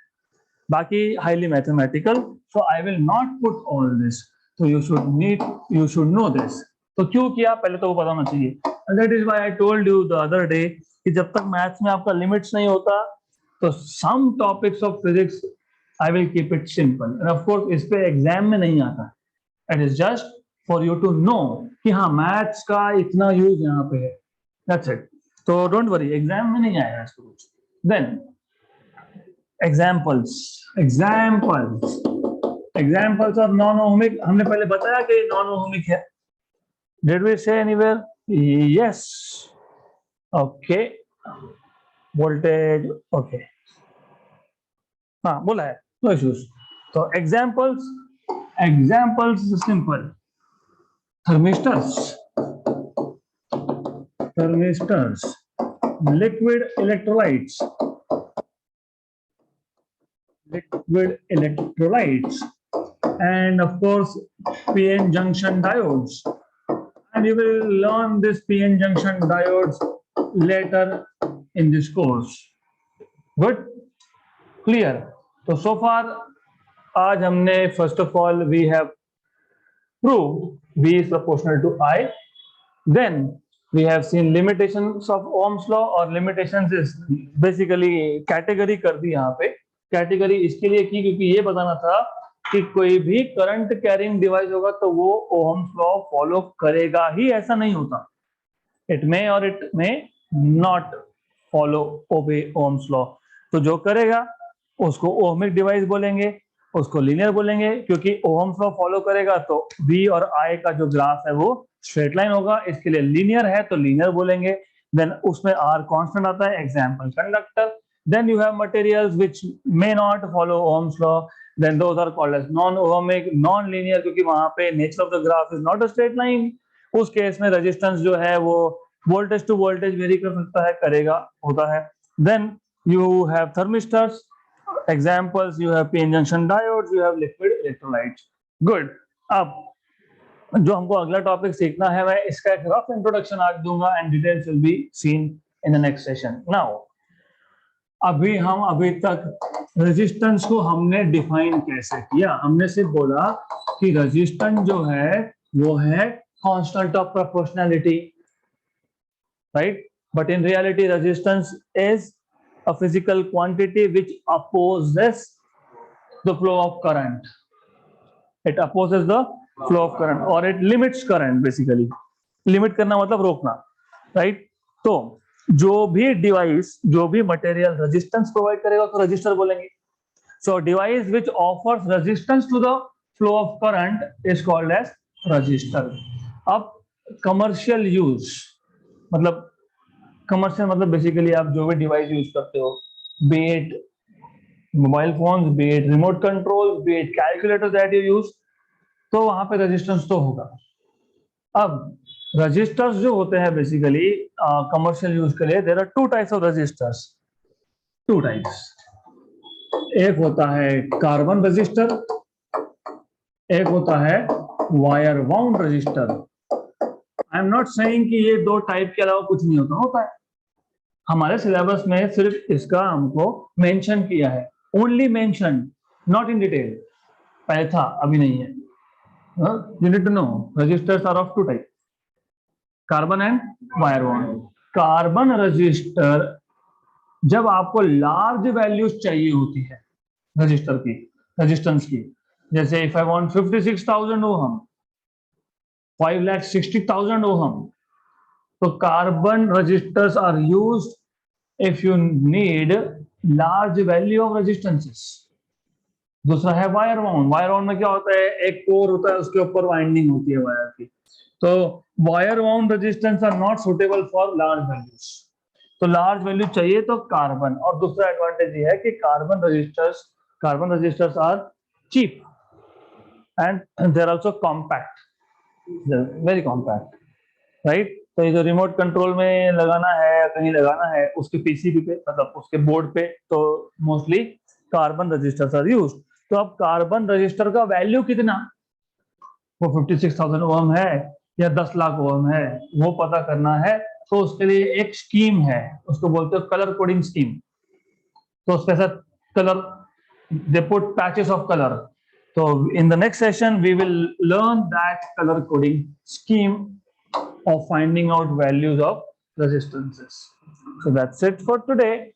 Baki highly mathematical. So I will not put all this. So you should know this. तो क्यों किया पहले तो वो पता होना चाहिए. And that is why I told you the other day कि जब तक मैथ्स में आपका लिमिट्स नहीं होता तो some topics of physics I will keep it simple. And of course इस पे एग्जाम में नहीं आता. It is just for you to know कि हाँ मैथ्स का इतना यूज यहाँ पे है. That's it. तो डोंट वरी एग्जाम में नहीं आएगा इसको कुछ. Then examples of non-ohmic. हमने पहले बताया कि non-ohmic है. Did we say anywhere? Yes. Okay. Voltage. Okay. हाँ बोला है. No issues. तो examples simple. Thermistors, liquid electrolytes, and of course PN junction diodes. And you will learn this PN junction diodes later in this course. Good? Clear? So far आज हमने first of all we have proved V is proportional to I. Then we have seen limitations of Ohm's law, और limitations is basically category कर दी यहाँ पे. Category इसके लिए की क्योंकि ये बताना था कि कोई भी करंट कैरिंग डिवाइस होगा तो वो ओहम्स लॉ फॉलो करेगा ही, ऐसा नहीं होता. इट मे और it may not follow obey Ohm's law. तो जो करेगा उसको ओहमिक डिवाइस बोलेंगे, उसको लीनियर बोलेंगे, क्योंकि ओहम्स लॉ फॉलो करेगा तो V और I का जो ग्राफ है वो स्ट्रेट लाइन होगा. इसके लिए लीनियर है तो लीनियर बोलेंगे. देन उसमें R कांस्टेंट आता है. Example conductor. Then you have materials which may not follow Ohm's law. Then those are called as non-ohmic, non-linear, क्योंकि वहां पे nature of the graph is not a straight line. उस case में resistance जो है वो वोल्टेज टू वोल्टेज वेरी कर सकता है, करेगा, होता है. Then you have thermistors. Examples, you have PN junction diodes, you have liquid electrolytes. Good. अब जो हमको अगला टॉपिक सीखना है मैं इसका एक रफ इंट्रोडक्शन आज दूंगा and details will be seen in the next session. Now अभी तक रेजिस्टेंस को हमने डिफाइन कैसे किया. हमने सिर्फ बोला कि रेजिस्टेंस जो है वो है constant of proportionality, right. But in reality resistance is a physical quantity which opposes the flow of current. It opposes the flow of current or it limits current basically. Limit करना मतलब रोकना, right? तो जो भी device, जो भी material resistance provide करेगा उसको रजिस्टर बोलेंगे. So device which offers resistance to the flow of current is called as resistor. अब कमर्शियल यूज मतलब कमर्शियल मतलब बेसिकली आप जो भी डिवाइस यूज करते हो, B it mobile phones, B it remote control, B it calculator that you use, तो वहां पे रेजिस्टेंस तो होगा. अब रजिस्टर्स जो होते हैं बेसिकली कमर्शियल यूज के लिए, there are two types of resistors. Two types. एक होता है कार्बन रजिस्टर, एक होता है wire wound resistor. I am not saying कि ये दो टाइप के अलावा कुछ नहीं होता है. हमारे सिलेबस में सिर्फ इसका हमको मेंशन किया है, only mention, not in detail. पहले था, अभी नहीं है. You need to know resistors are of two type, carbon and wire wound. Carbon resistor जब आपको लार्ज वैल्यूज चाहिए होती है रजिस्टर की, रेजिस्टेंस की, जैसे if I want 56,000 ohm, 5,60,000 ohm, तो carbon resistors are used if you need large value of resistances. दूसरा है वायर वाउंड. वायर वाउंड में क्या होता है, एक कोर होता है, उसके ऊपर वाइंडिंग होती है वायर की. तो wire wound resistance are not suitable for large values. तो लार्ज वैल्यू चाहिए तो कार्बन. और दूसरा एडवांटेज ये है कि carbon resistors are cheap and they are also compact, very compact, right. तो ये जो रिमोट कंट्रोल में लगाना है, कहीं लगाना है, उसके पीसीबी पे मतलब उसके बोर्ड पे, तो mostly carbon resistors are used. तो अब कार्बन रजिस्टर का वैल्यू कितना, वो 56,000 ओम है या 10 लाख ओम है, वो पता करना है, तो उसके लिए एक स्कीम है, उसको बोलते हो कलर कोडिंग स्कीम। तो उसके साथ colour, they put patches of colour. तो in the next session we will learn that colour coding scheme of finding out values of resistances. So that's it for today.